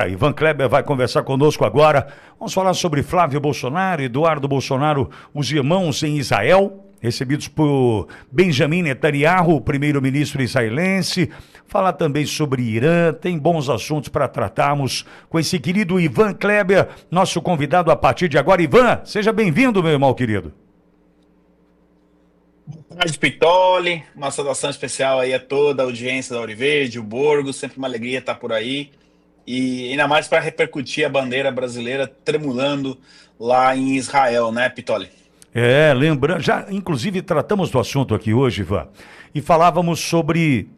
Ivan Kleber vai conversar conosco agora. Vamos falar sobre Flávio Bolsonaro, Eduardo Bolsonaro, os irmãos em Israel, recebidos por Benjamin Netanyahu, o primeiro-ministro israelense. Falar também sobre Irã, tem bons assuntos para tratarmos com esse querido Ivan Kleber, nosso convidado a partir de agora. Ivan, seja bem-vindo, meu irmão querido. Boa tarde, Pitoli. Uma saudação especial aí a toda a audiência da Auriverde, o Borgo, sempre uma alegria estar por aí. E ainda mais para repercutir a bandeira brasileira tremulando lá em Israel, né, Pitoli? Lembrando, já inclusive tratamos do assunto aqui hoje, Ivan, e falávamos sobre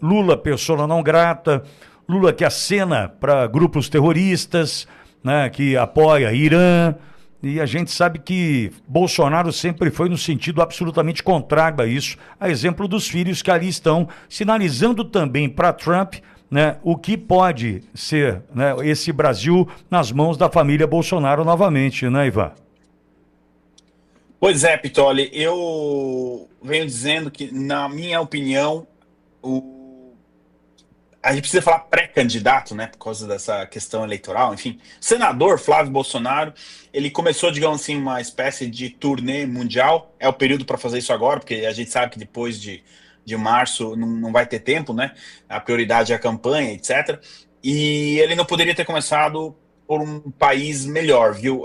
Lula, persona não grata, Lula que acena para grupos terroristas, né, que apoia Irã, e a gente sabe que Bolsonaro sempre foi no sentido absolutamente contrário a isso, a exemplo dos filhos que ali estão, sinalizando também para Trump, né, o que pode ser, né, esse Brasil nas mãos da família Bolsonaro novamente, né, Ivan? Pois é, Pitoli, eu venho dizendo que, na minha opinião, a gente precisa falar pré-candidato, né, por causa dessa questão eleitoral, enfim. O senador Flávio Bolsonaro, ele começou, digamos assim, uma espécie de turnê mundial. É o período para fazer isso agora, porque a gente sabe que depois de março não vai ter tempo, né? A prioridade é a campanha, etc. E ele não poderia ter começado por um país melhor, viu?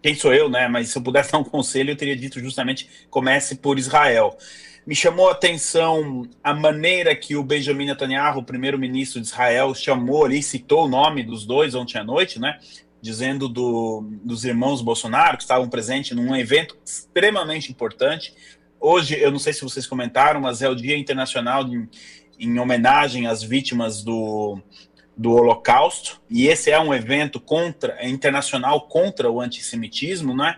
Quem sou eu, né? Mas se eu pudesse dar um conselho, eu teria dito justamente comece por Israel. Me chamou a atenção a maneira que o Benjamin Netanyahu, o primeiro-ministro de Israel, chamou ali, citou o nome dos dois ontem à noite, né? Dizendo dos irmãos Bolsonaro, que estavam presentes num evento extremamente importante. Hoje, eu não sei se vocês comentaram, mas é o Dia Internacional em homenagem às vítimas do Holocausto, e esse é um evento internacional contra o antissemitismo, né?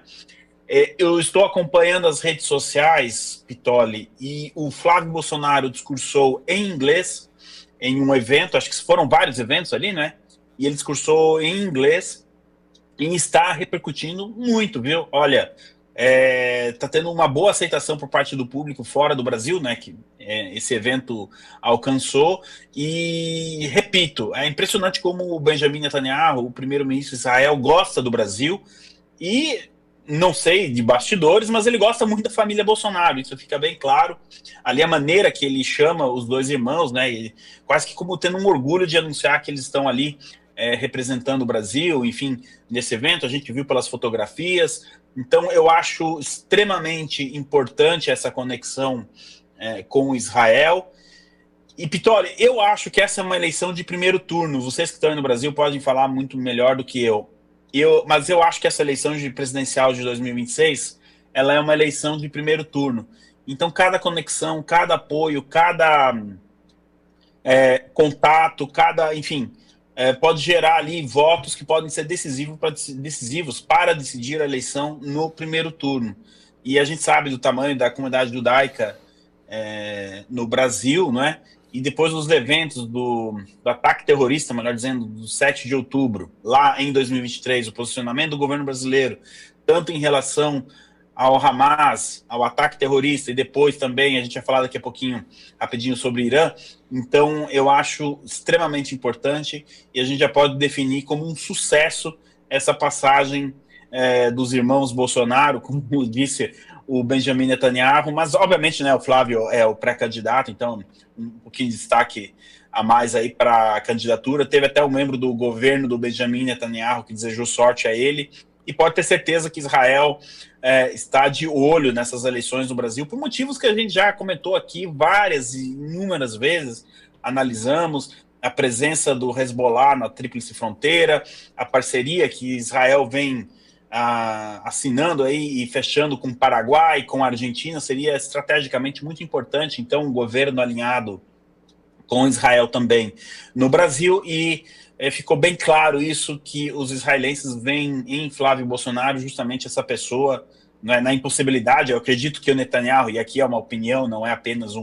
Eu estou acompanhando as redes sociais, Pitoli, e o Flávio Bolsonaro discursou em inglês em um evento, acho que foram vários eventos ali, né? E ele discursou em inglês e está repercutindo muito, viu? Olha, tá tendo uma boa aceitação por parte do público fora do Brasil, né, que esse evento alcançou, e repito, é impressionante como o Benjamin Netanyahu, o primeiro-ministro de Israel, gosta do Brasil, e não sei de bastidores, mas ele gosta muito da família Bolsonaro, isso fica bem claro, ali a maneira que ele chama os dois irmãos, né, e quase que como tendo um orgulho de anunciar que eles estão ali representando o Brasil, enfim, nesse evento, a gente viu pelas fotografias. Então, eu acho extremamente importante essa conexão com Israel. E, Pitoli, eu acho que essa é uma eleição de primeiro turno. Vocês que estão aí no Brasil podem falar muito melhor do que eu. Mas eu acho que essa eleição presidencial de 2026, ela é uma eleição de primeiro turno. Então, cada conexão, cada apoio, cada contato, enfim, pode gerar ali votos que podem ser decisivos para decidir a eleição no primeiro turno. E a gente sabe do tamanho da comunidade judaica no Brasil, não é? E depois dos eventos do ataque terrorista, melhor dizendo, do 7 de outubro, lá em 2023, o posicionamento do governo brasileiro, tanto em relação ao Hamas, ao ataque terrorista, e depois também, a gente vai falar daqui a pouquinho, rapidinho, sobre Irã. Então, eu acho extremamente importante, e a gente já pode definir como um sucesso essa passagem dos irmãos Bolsonaro, como disse o Benjamin Netanyahu, mas, obviamente, né, o Flávio é o pré-candidato, então, um pouquinho de destaque a mais aí para a candidatura. Teve até um membro do governo do Benjamin Netanyahu que desejou sorte a ele, e pode ter certeza que Israel está de olho nessas eleições no Brasil, por motivos que a gente já comentou aqui várias e inúmeras vezes, analisamos a presença do Hezbollah na Tríplice Fronteira, a parceria que Israel vem assinando aí e fechando com o Paraguai, com a Argentina, seria estrategicamente muito importante, então, um governo alinhado com Israel também no Brasil, e ficou bem claro isso, que os israelenses veem em Flávio Bolsonaro justamente essa pessoa, na impossibilidade. Eu acredito que o Netanyahu, e aqui é uma opinião, não é apenas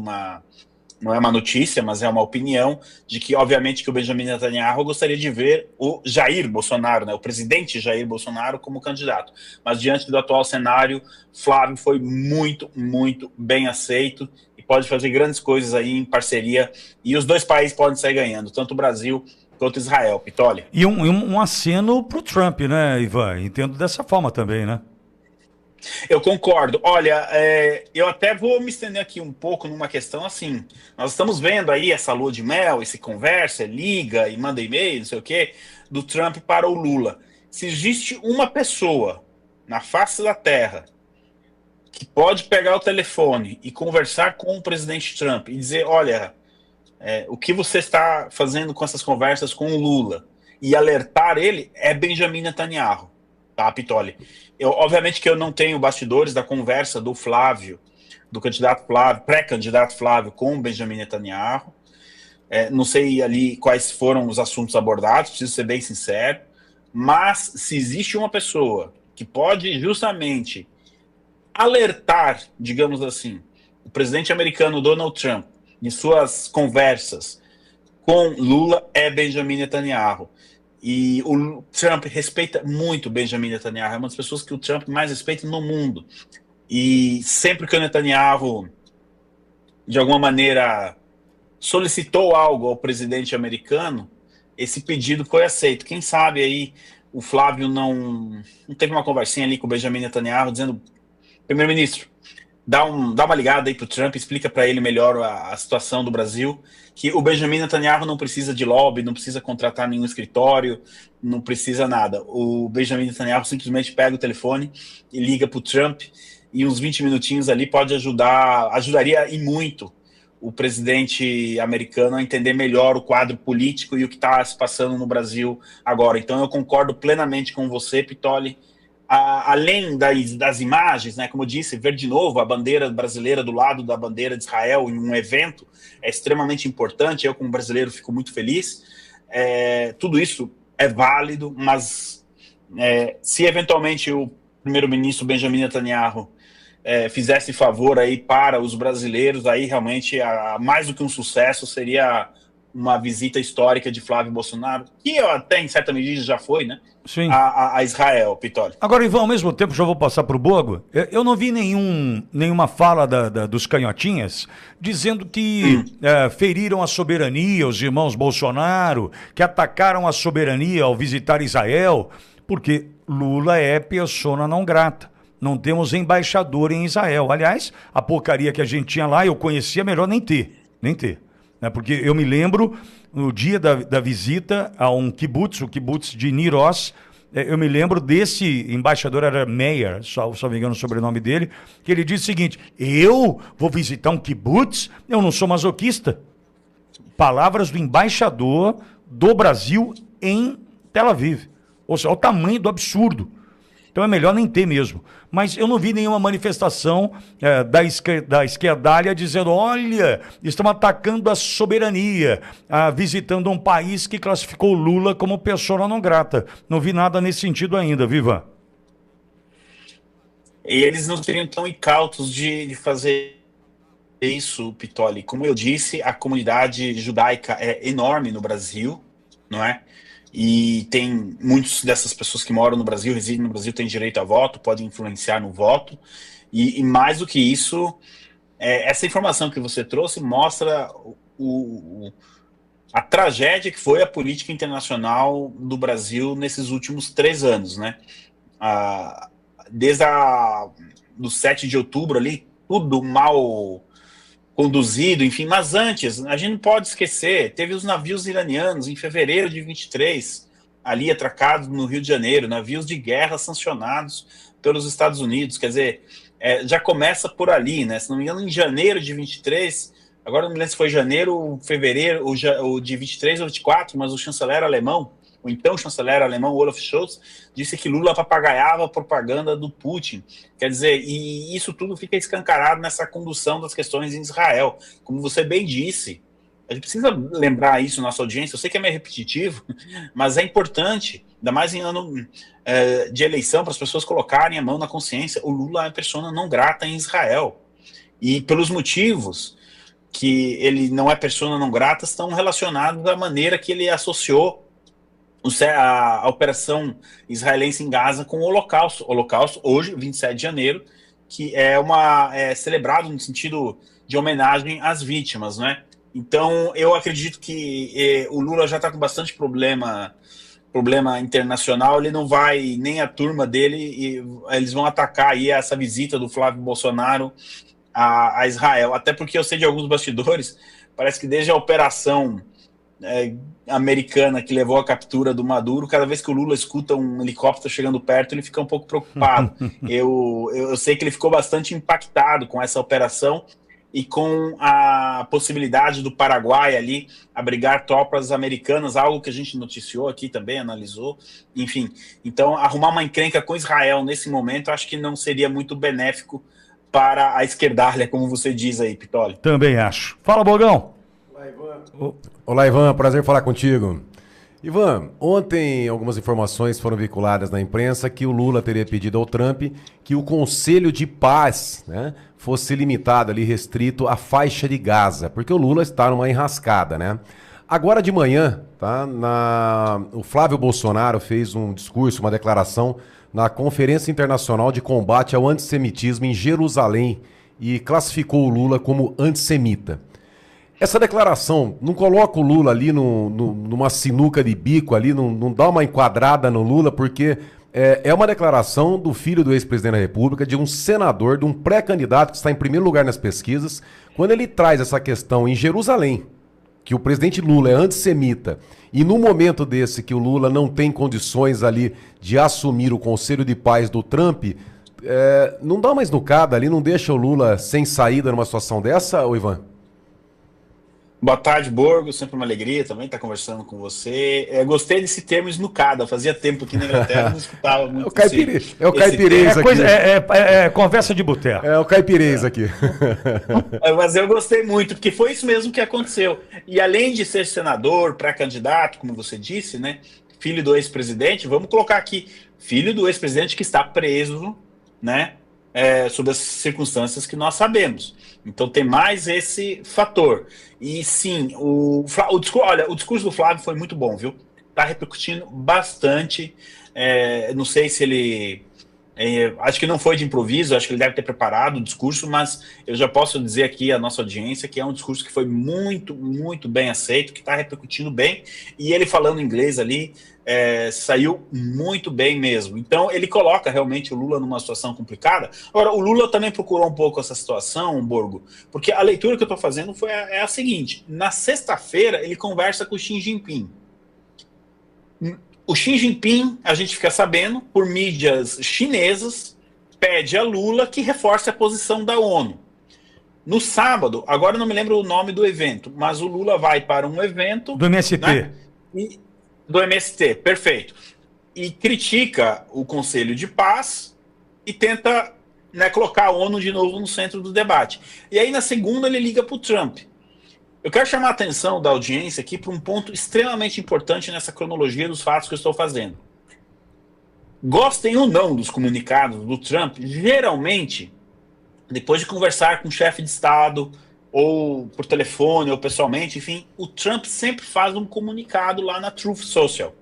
não é uma notícia, mas é uma opinião, de que, obviamente, que o Benjamin Netanyahu gostaria de ver o Jair Bolsonaro, né, o presidente Jair Bolsonaro, como candidato. Mas, diante do atual cenário, Flávio foi muito, muito bem aceito e pode fazer grandes coisas aí em parceria, e os dois países podem sair ganhando, tanto o Brasil contra Israel, Pitoli. E um aceno para o Trump, né, Ivan? Entendo dessa forma também, né? Eu concordo. Olha, eu até vou me estender aqui um pouco numa questão assim. Nós estamos vendo aí essa lua de mel, esse conversa, liga e manda e-mail, não sei o quê, do Trump para o Lula. Se existe uma pessoa na face da Terra que pode pegar o telefone e conversar com o presidente Trump e dizer, olha, o que você está fazendo com essas conversas com o Lula, e alertar ele, é Benjamin Netanyahu, tá, Pitoli? Obviamente que eu não tenho bastidores da conversa do Flávio, do candidato Flávio, pré-candidato Flávio com o Benjamin Netanyahu. Não sei ali quais foram os assuntos abordados, preciso ser bem sincero, mas se existe uma pessoa que pode justamente alertar, digamos assim, o presidente americano Donald Trump em suas conversas com Lula, é Benjamin Netanyahu. E o Trump respeita muito Benjamin Netanyahu, é uma das pessoas que o Trump mais respeita no mundo. E sempre que o Netanyahu, de alguma maneira, solicitou algo ao presidente americano, esse pedido foi aceito. Quem sabe aí o Flávio não teve uma conversinha ali com o Benjamin Netanyahu, dizendo, primeiro-ministro, dá uma ligada aí pro Trump, explica para ele melhor a situação do Brasil, que o Benjamin Netanyahu não precisa de lobby, não precisa contratar nenhum escritório, não precisa nada. O Benjamin Netanyahu simplesmente pega o telefone e liga pro Trump, e uns 20 minutinhos ali ajudaria e muito o presidente americano a entender melhor o quadro político e o que está se passando no Brasil agora. Então eu concordo plenamente com você, Pitoli. Além das imagens, né, como eu disse, ver de novo a bandeira brasileira do lado da bandeira de Israel em um evento é extremamente importante. Eu, como brasileiro, fico muito feliz. Tudo isso é válido, mas se eventualmente o primeiro-ministro Benjamin Netanyahu fizesse favor aí para os brasileiros, aí realmente mais do que um sucesso seria uma visita histórica de Flávio Bolsonaro, que até em certa medida já foi, né? Sim. A Israel, Pitoli. Agora, Ivan, ao mesmo tempo, já vou passar para o Bogo. Eu não vi nenhuma fala dos canhotinhas dizendo que feriram a soberania, os irmãos Bolsonaro, que atacaram a soberania ao visitar Israel, porque Lula é persona não grata. Não temos embaixador em Israel. Aliás, a porcaria que a gente tinha lá, eu conhecia, melhor nem ter. Porque eu me lembro, no dia da visita a um kibbutz, o kibbutz de Niroz, eu me lembro desse embaixador, era Meyer, só me engano o sobrenome dele, que ele disse o seguinte, eu vou visitar um kibbutz, eu não sou masoquista. Palavras do embaixador do Brasil em Tel Aviv. Ou seja, olha o tamanho do absurdo. Então é melhor nem ter mesmo. Mas eu não vi nenhuma manifestação da esquerdalha dizendo, olha, estão atacando a soberania, visitando um país que classificou Lula como persona não grata. Não vi nada nesse sentido ainda, Viva. E eles não seriam tão incautos de fazer isso, Pitoli. Como eu disse, a comunidade judaica é enorme no Brasil, não é? E tem muitas dessas pessoas que moram no Brasil, residem no Brasil, têm direito a voto, podem influenciar no voto. E mais do que isso, essa informação que você trouxe mostra a tragédia que foi a política internacional do Brasil nesses últimos 3 anos, né? Desde do 7 de outubro ali, tudo mal conduzido, enfim, mas antes, a gente não pode esquecer, teve os navios iranianos em fevereiro de 23, ali atracados no Rio de Janeiro, navios de guerra sancionados pelos Estados Unidos, quer dizer, já começa por ali, né? Se não me engano, em janeiro de 23, agora não me lembro se foi janeiro, fevereiro, ou de 23 ou 24, mas o chanceler alemão, o então chanceler alemão Olaf Scholz, disse que Lula papagaiava a propaganda do Putin. Quer dizer, e isso tudo fica escancarado nessa condução das questões em Israel. Como você bem disse, a gente precisa lembrar isso na nossa audiência, eu sei que é meio repetitivo, mas é importante, ainda mais em ano de eleição, para as pessoas colocarem a mão na consciência, o Lula é persona não grata em Israel. E pelos motivos que ele não é persona não grata, estão relacionados à maneira que ele associou a operação israelense em Gaza com o Holocausto. O Holocausto, hoje, 27 de janeiro, que é celebrado no sentido de homenagem às vítimas, né? Então, eu acredito que o Lula já está com bastante problema internacional, ele não vai, nem a turma dele, e eles vão atacar aí essa visita do Flávio Bolsonaro a Israel. Até porque eu sei de alguns bastidores, parece que desde a operação americana que levou à captura do Maduro, cada vez que o Lula escuta um helicóptero chegando perto, ele fica um pouco preocupado. Eu sei que ele ficou bastante impactado com essa operação e com a possibilidade do Paraguai ali abrigar tropas americanas, algo que a gente noticiou aqui também, analisou, enfim. Então, arrumar uma encrenca com Israel nesse momento, acho que não seria muito benéfico para a esquerdalha, como você diz aí, Pitoli. Também acho. Fala, Bogão. Olá, Ivan, prazer falar contigo. Ivan, ontem algumas informações foram veiculadas na imprensa que o Lula teria pedido ao Trump que o Conselho de Paz, né, fosse limitado ali, restrito à faixa de Gaza, porque o Lula está numa enrascada, né? Agora de manhã, tá, o Flávio Bolsonaro fez um discurso, uma declaração na Conferência Internacional de Combate ao Antissemitismo em Jerusalém e classificou o Lula como antissemita. Essa declaração não coloca o Lula ali numa sinuca de bico ali, não dá uma enquadrada no Lula, porque é uma declaração do filho do ex-presidente da República, de um senador, de um pré-candidato que está em primeiro lugar nas pesquisas, quando ele traz essa questão em Jerusalém, que o presidente Lula é antissemita, e no momento desse que o Lula não tem condições ali de assumir o Conselho de Paz do Trump, não dá uma esnucada ali, não deixa o Lula sem saída numa situação dessa, ô Ivan? Boa tarde, Borgo. Sempre uma alegria também estar conversando com você. Gostei desse termo esnucada. Fazia tempo que na Inglaterra não escutava muito. É o caipirês aqui. É conversa de boteco. É o caipirês aqui. Mas eu gostei muito, porque foi isso mesmo que aconteceu. E além de ser senador, pré-candidato, como você disse, né, filho do ex-presidente, vamos colocar aqui, filho do ex-presidente que está preso, né, sob as circunstâncias que nós sabemos. Então tem mais esse fator. E sim, o discurso do Flávio foi muito bom, viu? Tá repercutindo bastante. Não sei se ele... acho que não foi de improviso, acho que ele deve ter preparado o discurso, mas eu já posso dizer aqui à nossa audiência que é um discurso que foi muito, muito bem aceito, que está repercutindo bem, e ele falando inglês ali, saiu muito bem mesmo. Então ele coloca realmente o Lula numa situação complicada. Agora, o Lula também procurou um pouco essa situação, Borgo, porque a leitura que eu estou fazendo é a seguinte: na sexta-feira ele conversa com o Xi Jinping. O Xi Jinping, a gente fica sabendo, por mídias chinesas, pede a Lula que reforce a posição da ONU. No sábado, agora eu não me lembro o nome do evento, mas o Lula vai para um evento... Do MST. Né, do MST, perfeito. E critica o Conselho de Paz e tenta, né, colocar a ONU de novo no centro do debate. E aí na segunda ele liga para o Trump. Eu quero chamar a atenção da audiência aqui para um ponto extremamente importante nessa cronologia dos fatos que eu estou fazendo. Gostem ou não dos comunicados do Trump, geralmente, depois de conversar com o chefe de Estado, ou por telefone, ou pessoalmente, enfim, o Trump sempre faz um comunicado lá na Truth Social.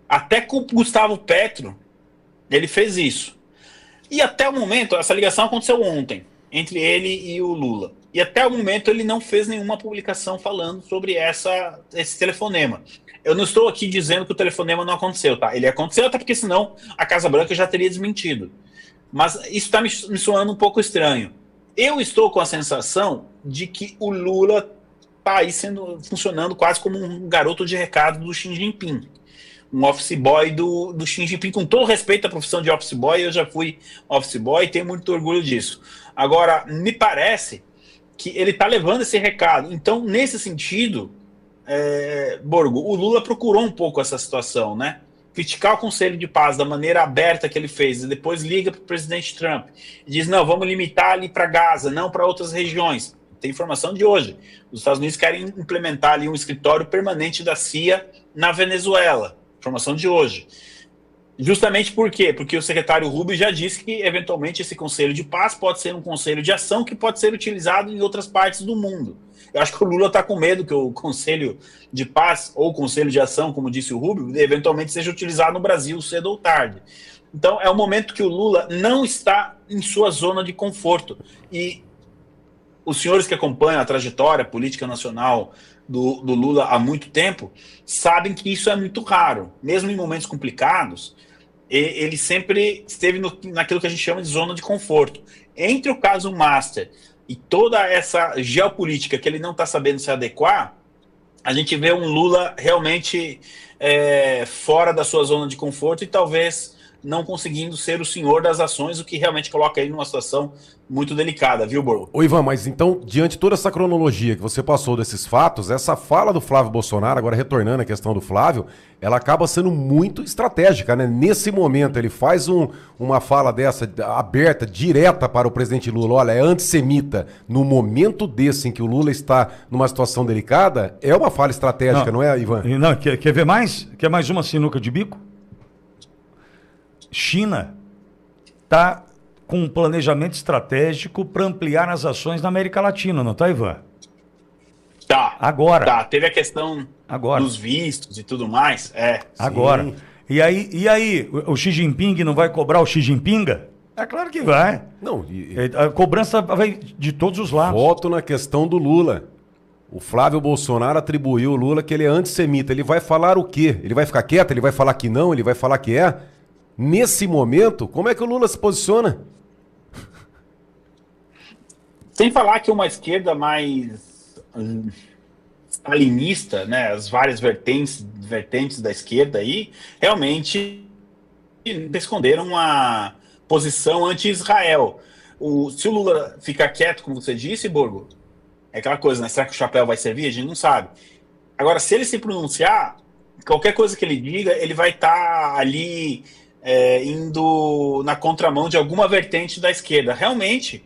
Até com o Gustavo Petro, ele fez isso. E até o momento, essa ligação aconteceu ontem, entre ele e o Lula. E até o momento ele não fez nenhuma publicação falando sobre esse telefonema. Eu não estou aqui dizendo que o telefonema não aconteceu, tá? Ele aconteceu até porque senão a Casa Branca já teria desmentido. Mas isso está me soando um pouco estranho. Eu estou com a sensação de que o Lula está aí funcionando quase como um garoto de recado do Xi Jinping. Um office boy do Xi Jinping, com todo respeito à profissão de office boy, eu já fui office boy e tenho muito orgulho disso. Agora, me parece que ele está levando esse recado. Então, nesse sentido, Borgo, o Lula procurou um pouco essa situação, né? Criticar o Conselho de Paz da maneira aberta que ele fez, e depois liga para o presidente Trump e diz, não, vamos limitar ali para Gaza, não para outras regiões. Tem informação de hoje. Os Estados Unidos querem implementar ali um escritório permanente da CIA na Venezuela. Informação de hoje. Justamente por quê? Porque o secretário Rubio já disse que, eventualmente, esse Conselho de Paz pode ser um conselho de ação que pode ser utilizado em outras partes do mundo. Eu acho que o Lula está com medo que o Conselho de Paz, ou Conselho de Ação, como disse o Rubio, eventualmente seja utilizado no Brasil cedo ou tarde. Então, é um momento que o Lula não está em sua zona de conforto. E os senhores que acompanham a trajetória política nacional do Lula há muito tempo sabem que isso é muito raro. Mesmo em momentos complicados, ele sempre esteve naquilo que a gente chama de zona de conforto. Entre o caso Master e toda essa geopolítica que ele não está sabendo se adequar, a gente vê um Lula realmente fora da sua zona de conforto e talvez não conseguindo ser o senhor das ações, o que realmente coloca ele numa situação muito delicada, viu, Borgo? Ô Ivan, mas então, diante de toda essa cronologia que você passou desses fatos, essa fala do Flávio Bolsonaro, agora retornando à questão do Flávio, ela acaba sendo muito estratégica, né? Nesse momento, ele faz uma fala dessa, aberta, direta para o presidente Lula, olha, é antissemita. No momento desse em que o Lula está numa situação delicada, é uma fala estratégica, não é, Ivan? Não, quer ver mais? Quer mais uma sinuca de bico? China está com um planejamento estratégico para ampliar as ações na América Latina, não tá, Ivan? Tá. Agora. Tá, teve a questão agora dos vistos e tudo mais. Agora. Sim. E aí, o Xi Jinping não vai cobrar o Xi Jinping? É claro que vai. Não, A cobrança vai de todos os lados. volto na questão do Lula. O Flávio Bolsonaro atribuiu ao Lula que ele é antissemita. Ele vai falar o quê? Ele vai ficar quieto? Ele vai falar que não? Ele vai falar que é? Nesse momento, como é que o Lula se posiciona? Sem falar que uma esquerda mais stalinista, né, as várias vertentes da esquerda aí, realmente esconderam uma posição anti-Israel. Se o Lula ficar quieto, como você disse, Borgo, é aquela coisa, né? Será que o chapéu vai servir? A gente não sabe. Agora, se ele se pronunciar, qualquer coisa que ele diga, ele vai estar ali indo na contramão de alguma vertente da esquerda. Realmente,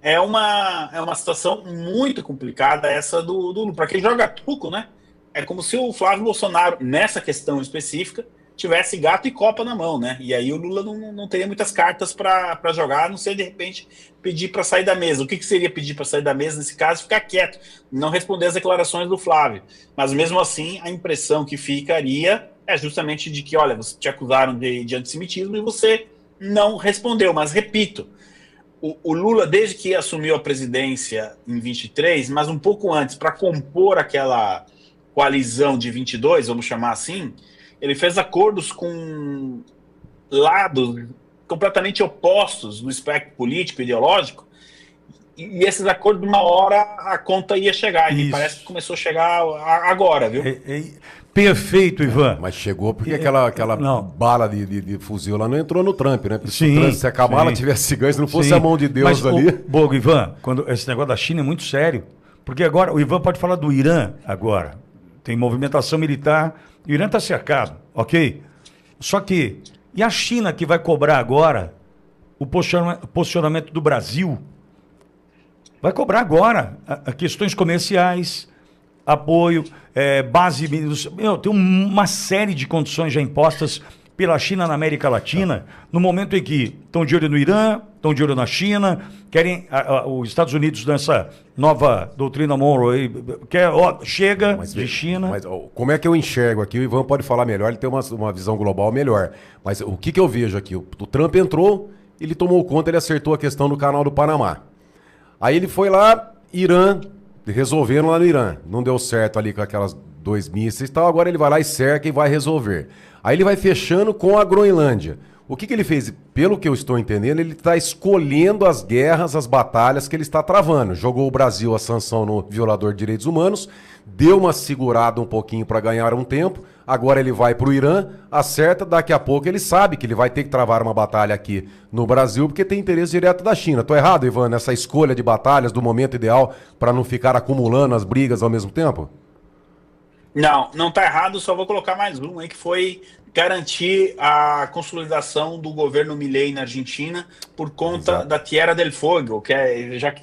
é uma situação muito complicada essa do Lula. Para quem joga truco, né? É como se o Flávio Bolsonaro, nessa questão específica, tivesse gato e copa na mão, né? E aí o Lula não teria muitas cartas para jogar, a não ser, de repente, pedir para sair da mesa. O que seria pedir para sair da mesa, nesse caso? Ficar quieto, não responder as declarações do Flávio. Mas, mesmo assim, a impressão que ficaria é justamente de que, olha, te acusaram de antissemitismo e você não respondeu. Mas, repito, o Lula, desde que assumiu a presidência em 23, mas um pouco antes, para compor aquela coalizão de 22, vamos chamar assim, ele fez acordos com lados completamente opostos no espectro político, ideológico, e esses acordos, de uma hora, a conta ia chegar. E parece que começou a chegar agora, viu? Perfeito, Ivan. Mas chegou porque aquela bala de fuzil lá não entrou no Trump, né? Porque Sim, se o Trump, se a Kamala tivesse ganho, se não fosse a mão de Deus. Mas, ali... Bogo, Ivan, esse negócio da China é muito sério. Porque agora, o Ivan pode falar do Irã agora. Tem movimentação militar. O Irã está cercado, ok? Só que, e a China que vai cobrar agora o posicionamento do Brasil? Vai cobrar agora questões comerciais, apoio, base... tem uma série de condições já impostas pela China na América Latina, no momento em que estão de olho no Irã, estão de olho na China, querem os Estados Unidos nessa nova doutrina Monroe, chega de China. Mas como é que eu enxergo aqui? O Ivan pode falar melhor, ele tem uma visão global melhor. Mas o que eu vejo aqui? O Trump entrou, ele tomou conta, ele acertou a questão do canal do Panamá. Aí ele foi lá, Irã, resolveram lá no Irã. Não deu certo ali com aquelas 2 mísseis e tal, agora ele vai lá e cerca e vai resolver. Aí ele vai fechando com a Groenlândia. O que ele fez? Pelo que eu estou entendendo, ele está escolhendo as guerras, as batalhas que ele está travando. Jogou o Brasil a sanção no violador de direitos humanos, deu uma segurada um pouquinho para ganhar um tempo, agora ele vai para o Irã, acerta, daqui a pouco ele sabe que ele vai ter que travar uma batalha aqui no Brasil, porque tem interesse direto da China. Estou errado, Ivan, nessa escolha de batalhas, do momento ideal, para não ficar acumulando as brigas ao mesmo tempo? Não está errado, só vou colocar mais um aí, que foi garantir a consolidação do governo Milei na Argentina por conta da Tierra del Fuego, que já que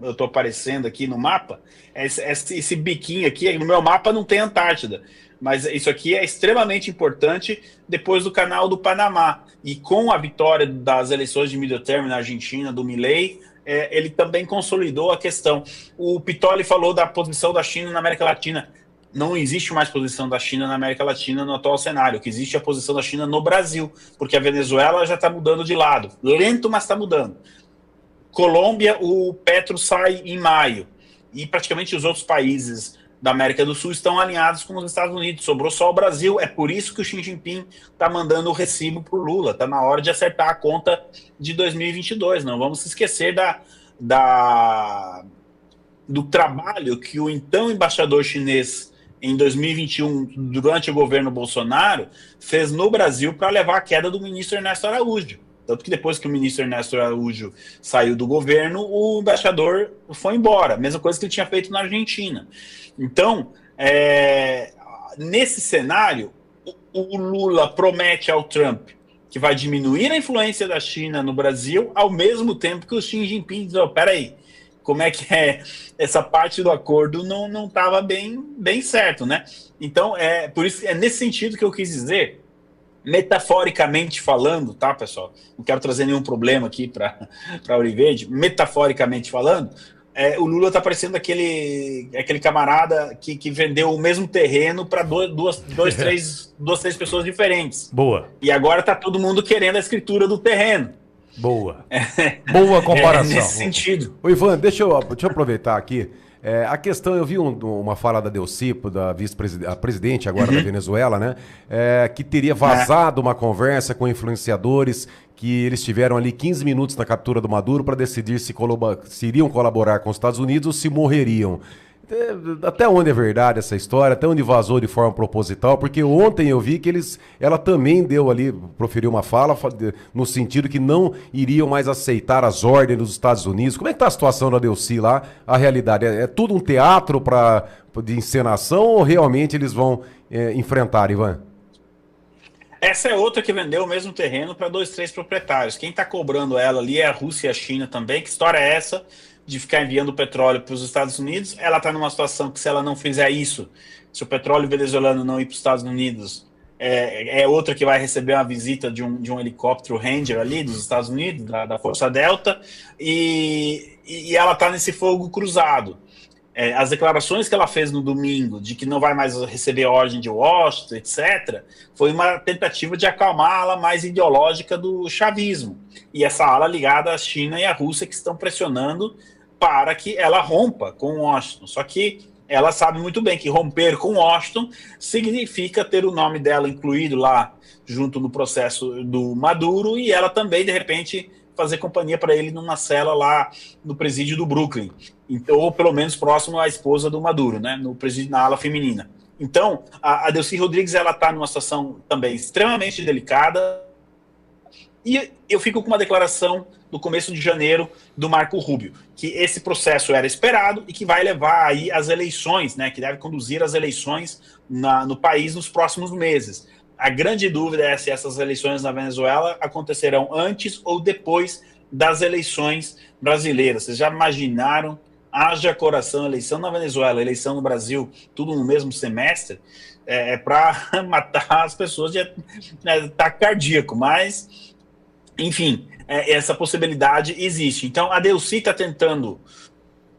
eu estou aparecendo aqui no mapa, esse biquinho aqui, no meu mapa não tem Antártida, mas isso aqui é extremamente importante depois do canal do Panamá. E com a vitória das eleições de meio termo na Argentina, do Milei, ele também consolidou a questão. O Pitoli falou da posição da China na América Latina. Não existe mais posição da China na América Latina no atual cenário. O que existe é a posição da China no Brasil, porque a Venezuela já está mudando de lado. Lento, mas está mudando. Colômbia, o Petro sai em maio. E praticamente os outros países da América do Sul estão alinhados com os Estados Unidos. Sobrou só o Brasil. É por isso que o Xi Jinping está mandando o recibo para o Lula. Está na hora de acertar a conta de 2022. Não vamos se esquecer do trabalho que o então embaixador chinês em 2021, durante o governo Bolsonaro, fez no Brasil para levar a queda do ministro Ernesto Araújo. Tanto que depois que o ministro Ernesto Araújo saiu do governo, o embaixador foi embora. Mesma coisa que ele tinha feito na Argentina. Então, nesse cenário, o Lula promete ao Trump que vai diminuir a influência da China no Brasil, ao mesmo tempo que o Xi Jinping diz, peraí, como é que é essa parte do acordo não estava bem certo, né? Então, por isso, é nesse sentido que eu quis dizer, metaforicamente falando, tá, pessoal? Não quero trazer nenhum problema aqui para Ouro-Verde. Metaforicamente falando, o Lula está parecendo aquele camarada que vendeu o mesmo terreno para duas, três pessoas diferentes. Boa. E agora está todo mundo querendo a escritura do terreno. Boa. Boa comparação. Nesse sentido. Ô, Ivan, deixa eu aproveitar aqui. A questão, eu vi uma fala da Delcy, da presidente agora da Venezuela, né? Que teria vazado uma conversa com influenciadores, que eles tiveram ali 15 minutos na captura do Maduro para decidir se iriam colaborar com os Estados Unidos ou se morreriam. Até onde é verdade essa história, até onde vazou de forma proposital, porque ontem eu vi que ela também proferiu uma fala no sentido que não iriam mais aceitar as ordens dos Estados Unidos. Como é que está a situação da Delcy lá, a realidade? É tudo um teatro de encenação ou realmente eles vão enfrentar, Ivan? Essa é outra que vendeu o mesmo terreno para 2, 3 proprietários. Quem está cobrando ela ali é a Rússia e a China também. Que história é essa de ficar enviando petróleo para os Estados Unidos? Ela está numa situação que, se ela não fizer isso, se o petróleo venezuelano não ir para os Estados Unidos, é outra que vai receber uma visita de um helicóptero Ranger ali dos Estados Unidos, da Força Delta, e ela está nesse fogo cruzado. As declarações que ela fez no domingo de que não vai mais receber ordem de Washington, etc., foi uma tentativa de acalmar a ala mais ideológica do chavismo. E essa ala ligada à China e à Rússia, que estão pressionando para que ela rompa com Washington. Só que ela sabe muito bem que romper com Washington significa ter o nome dela incluído lá junto no processo do Maduro, e ela também, de repente, fazer companhia para ele numa cela lá no presídio do Brooklyn, ou pelo menos próximo à esposa do Maduro, né, no presídio, na ala feminina. Então, a Delcy Rodrigues, ela está numa situação também extremamente delicada, e eu fico com uma declaração do começo de janeiro do Marco Rubio, que esse processo era esperado e que vai levar aí as eleições, né, que deve conduzir as eleições no país nos próximos meses. A grande dúvida é se essas eleições na Venezuela acontecerão antes ou depois das eleições brasileiras. Vocês já imaginaram? Haja coração, eleição na Venezuela, eleição no Brasil, tudo no mesmo semestre? Para matar as pessoas de ataque cardíaco, mas, enfim, essa possibilidade existe. Então, a Delcy está tentando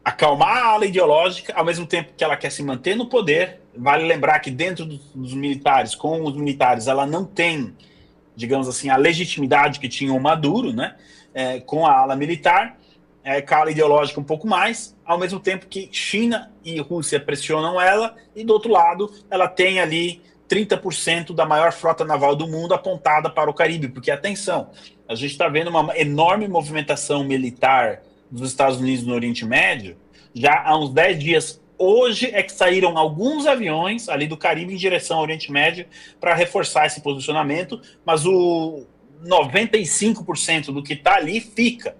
acalmar a ala ideológica, ao mesmo tempo que ela quer se manter no poder. Vale lembrar que dentro dos militares, com os militares, ela não tem, digamos assim, a legitimidade que tinha o Maduro, né? Com a ala militar, com a ala ideológica um pouco mais, ao mesmo tempo que China e Rússia pressionam ela, e do outro lado, ela tem ali 30% da maior frota naval do mundo apontada para o Caribe, porque, atenção, a gente está vendo uma enorme movimentação militar dos Estados Unidos no Oriente Médio, já há uns 10 dias. Hoje é que saíram alguns aviões ali do Caribe em direção ao Oriente Médio para reforçar esse posicionamento, mas o 95% do que está ali fica.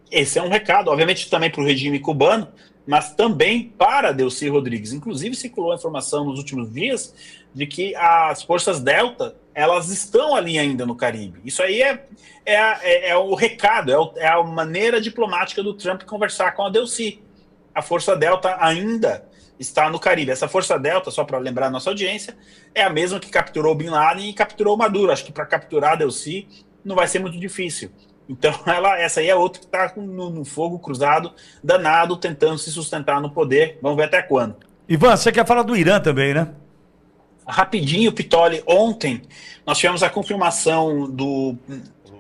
Esse é um recado, obviamente, também para o regime cubano, mas também para Delcy Rodrigues. Inclusive, circulou a informação nos últimos dias de que as forças Delta, elas estão ali ainda no Caribe. Isso aí é o recado, é a maneira diplomática do Trump conversar com a Delcy. A Força Delta ainda está no Caribe. Essa Força Delta, só para lembrar a nossa audiência, é a mesma que capturou Bin Laden e capturou Maduro. Acho que para capturar a Delcy não vai ser muito difícil. Então, essa aí é outra que está no fogo cruzado, danado, tentando se sustentar no poder. Vamos ver até quando. Ivan, você quer falar do Irã também, né? Rapidinho, Pitoli. Ontem nós tivemos a confirmação do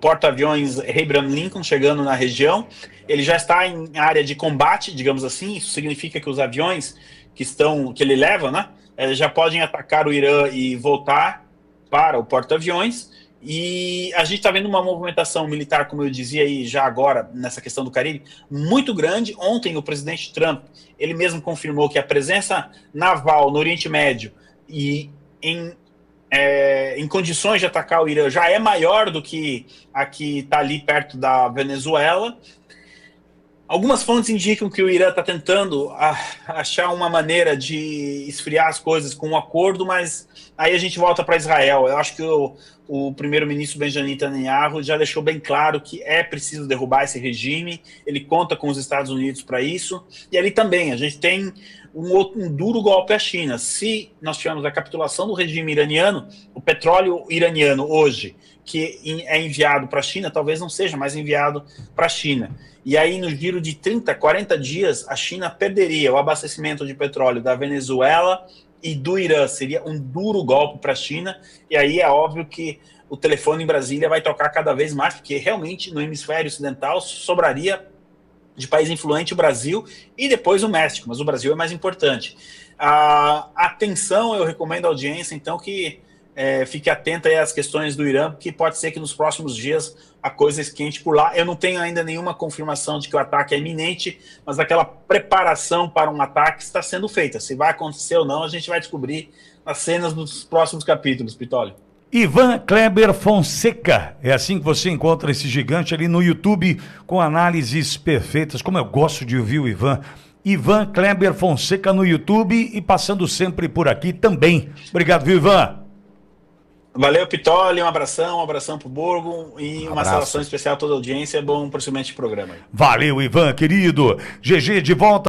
porta-aviões Abraham Lincoln chegando na região. Ele já está em área de combate, digamos assim. Isso significa que os aviões que ele leva, né, já podem atacar o Irã e voltar para o porta-aviões. E a gente está vendo uma movimentação militar, como eu dizia aí já agora, nessa questão do Caribe, muito grande. Ontem o presidente Trump, ele mesmo confirmou que a presença naval no Oriente Médio e em condições de atacar o Irã já é maior do que a que está ali perto da Venezuela. Algumas fontes indicam que o Irã está tentando achar uma maneira de esfriar as coisas com um acordo, mas aí a gente volta para Israel. Eu acho que o primeiro-ministro Benjamin Netanyahu já deixou bem claro que é preciso derrubar esse regime. Ele conta com os Estados Unidos para isso. E ali também a gente tem um duro golpe à China. Se nós tivermos a capitulação do regime iraniano, o petróleo iraniano hoje, que é enviado para a China, talvez não seja mais enviado para a China. E aí, no giro de 30, 40 dias, a China perderia o abastecimento de petróleo da Venezuela e do Irã. Seria um duro golpe para a China. E aí é óbvio que o telefone em Brasília vai tocar cada vez mais, porque realmente no hemisfério ocidental sobraria de país influente o Brasil e depois o México, mas o Brasil é mais importante. Atenção, eu recomendo à audiência, então, que fique atenta aí às questões do Irã, porque pode ser que nos próximos dias a coisa esquente por lá. Eu não tenho ainda nenhuma confirmação de que o ataque é iminente, mas aquela preparação para um ataque está sendo feita. Se vai acontecer ou não, a gente vai descobrir nas cenas dos próximos capítulos, Pitólio. Ivan Kleber Fonseca, é assim que você encontra esse gigante ali no YouTube, com análises perfeitas, como eu gosto de ouvir o Ivan. Ivan Kleber Fonseca no YouTube e passando sempre por aqui também. Obrigado, viu, Ivan? Valeu, Pitoli, um abração pro Borgo e uma saudação especial a toda a audiência. Bom prosseguimento de programa aí. Valeu, Ivan, querido. GG de volta.